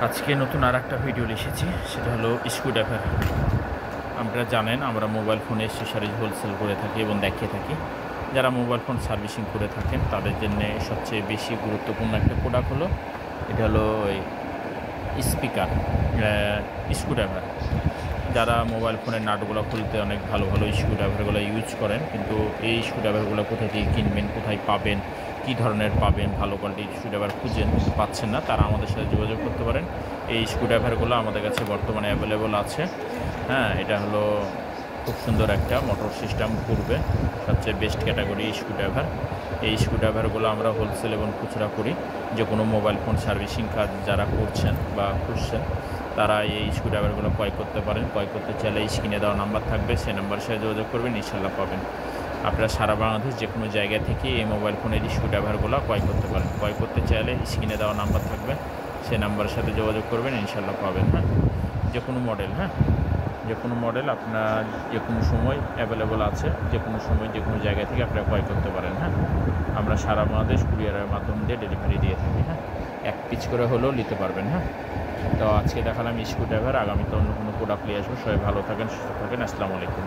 আজকে নতুন আরেকটা ভিডিও এসেছি, সেটা হলো স্ক্রুড্রাইভার। আপনারা জানেন আমরা মোবাইল ফোনে অ্যাক্সেসরিজ হোলসেল করে থাকি এবং দেখিয়ে থাকি। যারা মোবাইল ফোন সার্ভিসিং করে থাকেন তাদের জন্য সবচেয়ে বেশি গুরুত্বপূর্ণ একটা প্রোডাক্ট হলো এটা হলো ওই স্পিকার স্ক্রুড্রাইভার। যারা মোবাইল ফোনের নাটগুলো খুলতে অনেক ভালো ভালো স্ক্রুড্রাইভারগুলো ইউজ করেন, কিন্তু এই স্ক্রুড্রাইভারগুলো কোথায় থেকে কিনবেন, কোথায় পাবেন, কী ধরনের পাবেন, ভালো কোয়ালিটির স্ক্রুড্রাইভার খুঁজেন পাচ্ছেন না, তারা আমাদের সাথে যোগাযোগ করতে পারেন। এই স্ক্রুড্রাইভারগুলো আমাদের কাছে বর্তমানে অ্যাভেলেবল আছে। হ্যাঁ, এটা হলো খুব সুন্দর একটা মোটর সিস্টেম করবে, সবচেয়ে বেস্ট ক্যাটাগরি স্ক্রুড্রাইভার। এই স্ক্রুড্রাইভারগুলো আমরা হোলসেল এবং খুচরা করি। যে কোনো মোবাইল ফোন সার্ভিসিং কাজ যারা করছেন বা খুঁজছেন তারা এই স্ক্রুড্রাইভারগুলো ক্রয় করতে পারেন। ক্রয় করতে চাইলে স্ক্রিনে দেওয়া নাম্বার থাকবে, সেই নাম্বারের সাথে যোগাযোগ করবেন, ইনশাল্লাহ পাবেন। আপনারা সারা বাংলাদেশ যে কোনো জায়গা থেকে এই মোবাইল ফোনের স্ক্রুড্রাইভারগুলো ক্রয় করতে পারেন। ক্রয় করতে চাইলে স্ক্রিনে দেওয়া নাম্বার থাকবে, সেই নাম্বারের সাথে যোগাযোগ করবেন, ইনশাল্লাহ পাবেন। হ্যাঁ, যে কোনো মডেল, যে কোনো মডেল আপনার যে কোনো সময় অ্যাভেলেবল আছে, যে কোনো সময় যে কোনো জায়গা থেকে আপনারা ক্রয় করতে পারেন। হ্যাঁ, আমরা সারা বাংলাদেশ কুরিয়ারের মাধ্যম দিয়ে ডেলিভারি দিয়ে থাকি। হ্যাঁ, এক পিস করে হলেও নিতে পারবেন। হ্যাঁ, তো আজকে দেখালাম স্ক্রুড্রাইভার, আগামীতে অন্য কোনো প্রোডাক্ট নিয়ে আসবো। সবাই ভালো থাকেন, সুস্থ থাকেন। আসসালামু আলাইকুম।